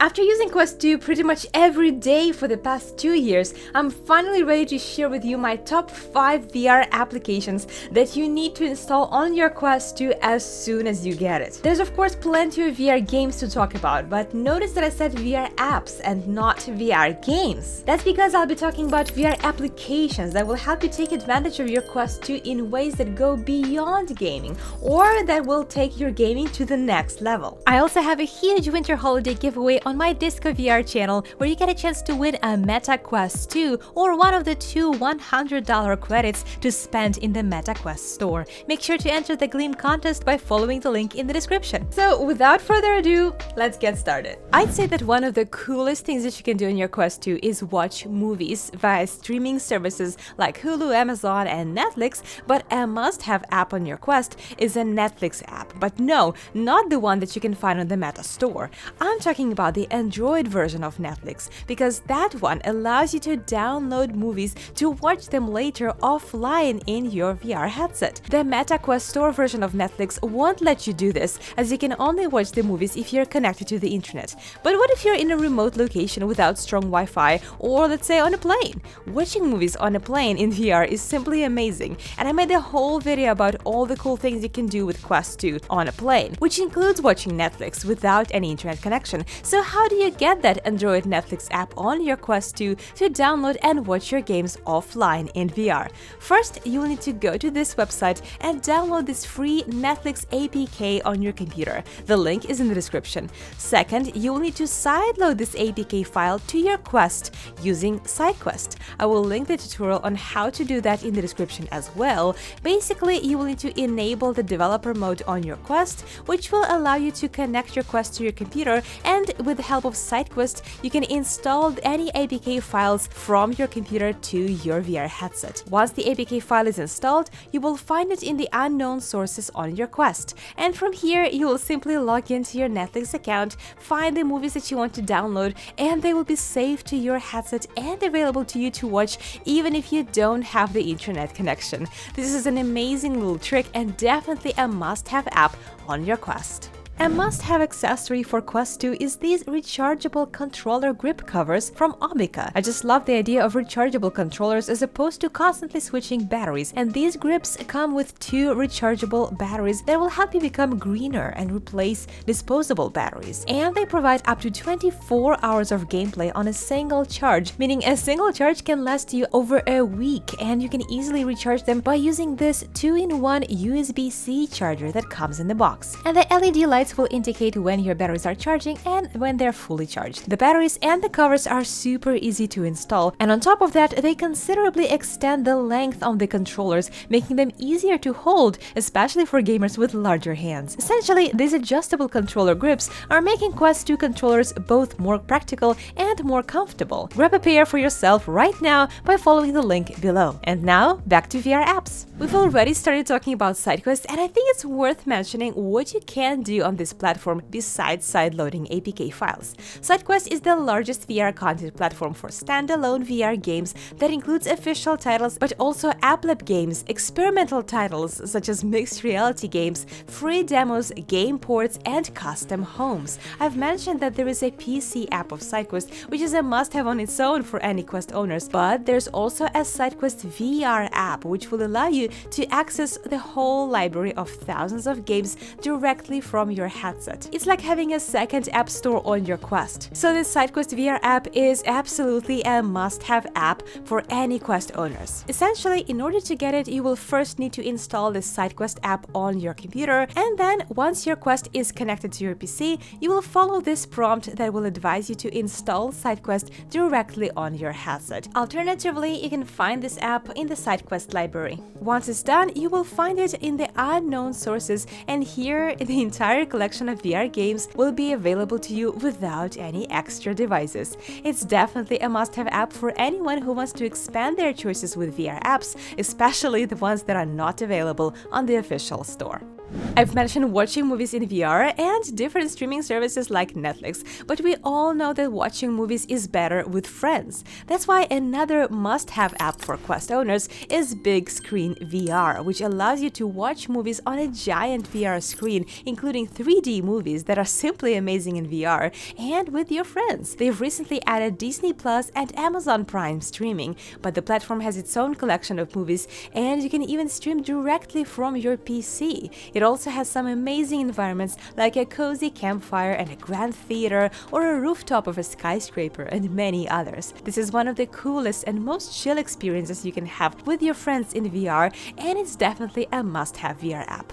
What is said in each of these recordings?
After using Quest 2 pretty much every day for the past 2 years, I'm finally ready to share with you my top 5 VR applications that you need to install on your Quest 2 as soon as you get it. There's of course plenty of VR games to talk about, but notice that I said VR apps and not VR games. That's because I'll be talking about VR applications that will help you take advantage of your Quest 2 in ways that go beyond gaming, or that will take your gaming to the next level. I also have a huge winter holiday giveaway on my Disco VR channel, where you get a chance to win a Meta Quest 2 or one of the 2 $100 credits to spend in the Meta Quest store. Make sure to enter the Gleam contest by following the link in the description. So without further ado, let's get started. I'd say that one of the coolest things that you can do in your Quest 2 is watch movies via streaming services like Hulu, Amazon, and Netflix, but a must-have app on your Quest is a Netflix app. But no, not the one that you can find on the Meta store. I'm talking about the Android version of Netflix, because that one allows you to download movies to watch them later offline in your VR headset. The Meta Quest Store version of Netflix won't let you do this, as you can only watch the movies if you're connected to the internet. But what if you're in a remote location without strong Wi-Fi, or let's say on a plane? Watching movies on a plane in VR is simply amazing, and I made a whole video about all the cool things you can do with Quest 2 on a plane, which includes watching Netflix without any internet connection. So how do you get that Android Netflix app on your Quest 2 to download and watch your games offline in VR? First, you will need to go to this website and download this free Netflix APK on your computer. The link is in the description. Second, you will need to sideload this APK file to your Quest using SideQuest. I will link the tutorial on how to do that in the description as well. Basically, you will need to enable the developer mode on your Quest, which will allow you to connect your Quest to your computer, and with the help of SideQuest, you can install any APK files from your computer to your VR headset. Once the APK file is installed, you will find it in the unknown sources on your Quest. And from here, you will simply log into your Netflix account, find the movies that you want to download, and they will be saved to your headset and available to you to watch even if you don't have the internet connection. This is an amazing little trick and definitely a must-have app on your Quest. A must-have accessory for Quest 2 is these rechargeable controller grip covers from Obica. I just love the idea of rechargeable controllers as opposed to constantly switching batteries, and these grips come with 2 rechargeable batteries that will help you become greener and replace disposable batteries. And they provide up to 24 hours of gameplay on a single charge, meaning a single charge can last you over a week, and you can easily recharge them by using this 2-in-1 USB-C charger that comes in the box. And the LED lights will indicate when your batteries are charging and when they're fully charged. The batteries and the covers are super easy to install, and on top of that, they considerably extend the length of the controllers, making them easier to hold, especially for gamers with larger hands. Essentially, these adjustable controller grips are making Quest 2 controllers both more practical and more comfortable. Grab a pair for yourself right now by following the link below. And now, back to VR apps. We've already started talking about SideQuest, and I think it's worth mentioning what you can do on this platform besides sideloading APK files. SideQuest is the largest VR content platform for standalone VR games that includes official titles, but also app lab games, experimental titles such as mixed reality games, free demos, game ports, and custom homes. I've mentioned that there is a PC app of SideQuest, which is a must-have on its own for any Quest owners, but there's also a SideQuest VR app, which will allow you to access the whole library of thousands of games directly from your headset. It's like having a second app store on your Quest. So this SideQuest VR app is absolutely a must-have app for any Quest owners. Essentially, in order to get it, you will first need to install the SideQuest app on your computer, and then once your Quest is connected to your PC, you will follow this prompt that will advise you to install SideQuest directly on your headset. Alternatively, you can find this app in the SideQuest library. Once it's done, you will find it in the unknown sources, and here the entire collection of VR games will be available to you without any extra devices. It's definitely a must-have app for anyone who wants to expand their choices with VR apps, especially the ones that are not available on the official store. I've mentioned watching movies in VR and different streaming services like Netflix, but we all know that watching movies is better with friends. That's why another must-have app for Quest owners is Big Screen VR, which allows you to watch movies on a giant VR screen, including 3D movies that are simply amazing in VR, and with your friends. They've recently added Disney Plus and Amazon Prime streaming, but the platform has its own collection of movies, and you can even stream directly from your PC. It also has some amazing environments like a cozy campfire and a grand theater or a rooftop of a skyscraper and many others. This is one of the coolest and most chill experiences you can have with your friends in VR, and it's definitely a must-have VR app.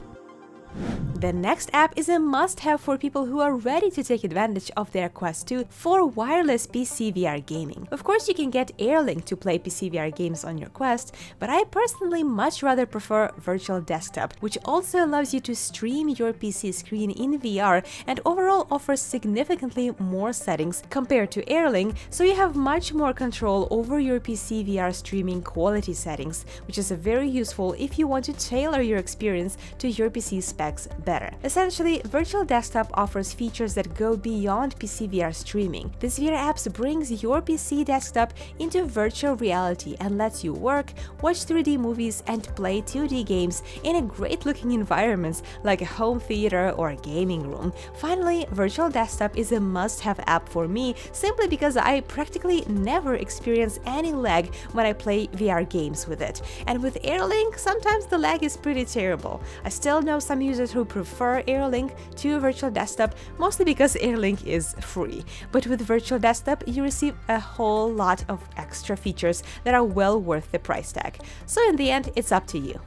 The next app is a must-have for people who are ready to take advantage of their Quest 2 for wireless PC VR gaming. Of course, you can get Airlink to play PC VR games on your Quest, but I personally much rather prefer Virtual Desktop, which also allows you to stream your PC screen in VR and overall offers significantly more settings compared to Airlink, so you have much more control over your PC VR streaming quality settings, which is very useful if you want to tailor your experience to your PC specs better. Essentially, Virtual Desktop offers features that go beyond PC VR streaming. This VR app brings your PC desktop into virtual reality and lets you work, watch 3D movies, and play 2D games in a great-looking environments like a home theater or a gaming room. Finally, Virtual Desktop is a must-have app for me simply because I practically never experience any lag when I play VR games with it. And with Airlink, sometimes the lag is pretty terrible. I still know some users who prefer Airlink to Virtual Desktop, mostly because Airlink is free. But with Virtual Desktop, you receive a whole lot of extra features that are well worth the price tag. So in the end, it's up to you.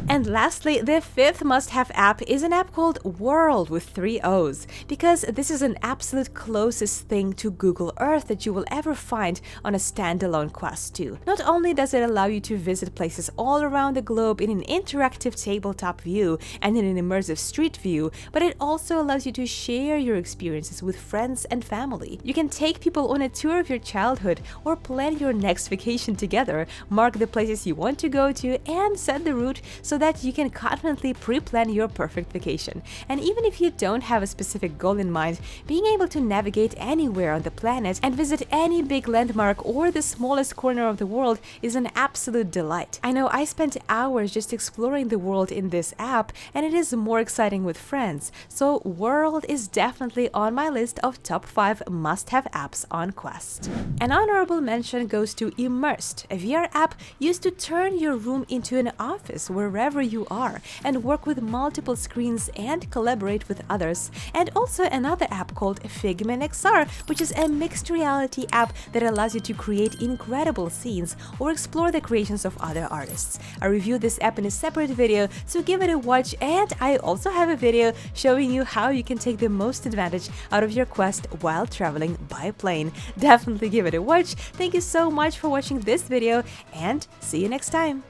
And lastly, the fifth must-have app is an app called World with 3 O's, because this is an absolute closest thing to Google Earth that you will ever find on a standalone Quest 2. Not only does it allow you to visit places all around the globe in an interactive tabletop view and in an immersive street view, but it also allows you to share your experiences with friends and family. You can take people on a tour of your childhood or plan your next vacation together, mark the places you want to go to, and set the route so that you can confidently pre-plan your perfect vacation. And even if you don't have a specific goal in mind, being able to navigate anywhere on the planet and visit any big landmark or the smallest corner of the world is an absolute delight. I know I spent hours just exploring the world in this app, and it is more exciting with friends, so World is definitely on my list of top 5 must-have apps on Quest. An honorable mention goes to Immersed, a VR app used to turn your room into an office wherever you are and work with multiple screens and collaborate with others. And also another app called Figment XR, which is a mixed reality app that allows you to create incredible scenes or explore the creations of other artists. I reviewed this app in a separate video, so give it a watch, and I also have a video showing you how you can take the most advantage out of your Quest while traveling by plane. Definitely give it a watch. Thank you so much for watching this video, and see you next time!